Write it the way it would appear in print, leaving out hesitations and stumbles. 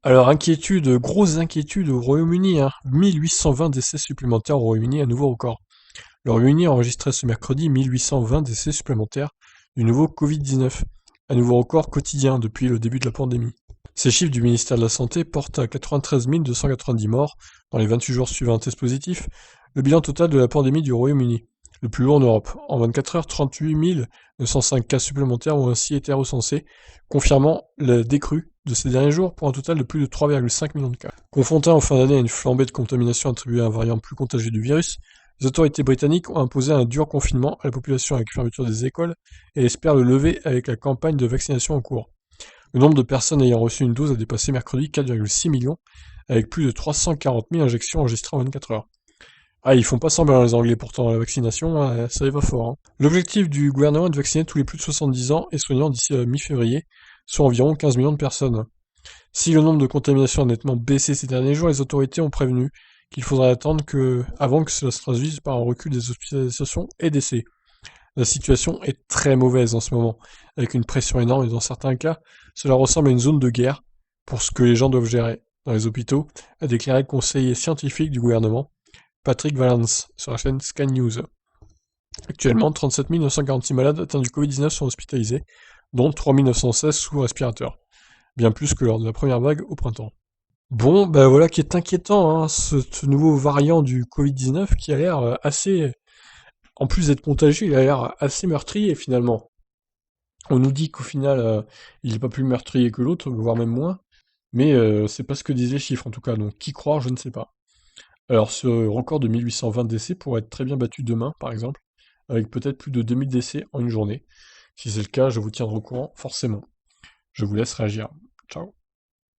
Alors, grosse inquiétude au Royaume-Uni, hein. 1820 décès supplémentaires au Royaume-Uni, un nouveau record. Le Royaume-Uni a enregistré ce mercredi 1820 décès supplémentaires du nouveau Covid-19, un nouveau record quotidien depuis le début de la pandémie. Ces chiffres du ministère de la Santé portent à 93 290 morts dans les 28 jours suivant un test positif, le bilan total de la pandémie du Royaume-Uni, le plus lourd en Europe. En 24 heures, 38 905 cas supplémentaires ont ainsi été recensés, confirmant la décrue de ces derniers jours pour un total de plus de 3,5 millions de cas. Confrontés en fin d'année à une flambée de contamination attribuée à un variant plus contagieux du virus, les autorités britanniques ont imposé un dur confinement à la population avec fermeture des écoles et espèrent le lever avec la campagne de vaccination en cours. Le nombre de personnes ayant reçu une dose a dépassé mercredi 4,6 millions, avec plus de 340 000 injections enregistrées en 24 heures. Ah, ils font pas semblant les Anglais pourtant, la vaccination, ça y va fort, hein. L'objectif du gouvernement est de vacciner tous les plus de 70 ans et soignants d'ici à mi-février, soit environ 15 millions de personnes. Si le nombre de contaminations a nettement baissé ces derniers jours, les autorités ont prévenu qu'il faudrait attendre avant que cela se traduise par un recul des hospitalisations et décès. La situation est très mauvaise en ce moment, avec une pression énorme et dans certains cas, cela ressemble à une zone de guerre pour ce que les gens doivent gérer dans les hôpitaux, a déclaré le conseiller scientifique du gouvernement, Patrick Vallance, sur la chaîne Sky News. Actuellement, 37 946 malades atteints du Covid-19 sont hospitalisés, dont 3 916 sous respirateur, bien plus que lors de la première vague au printemps. Bon, ben voilà qui est inquiétant, hein, ce nouveau variant du Covid-19 qui a l'air assez, en plus d'être contagieux, il a l'air assez meurtrier finalement. On nous dit qu'au final, il est pas plus meurtrier que l'autre, voire même moins, mais c'est pas ce que disent les chiffres en tout cas, donc qui croire, je ne sais pas. Alors ce record de 1820 décès pourrait être très bien battu demain, par exemple, avec peut-être plus de 2000 décès en une journée. Si c'est le cas, je vous tiendrai au courant, forcément. Je vous laisse réagir. Ciao.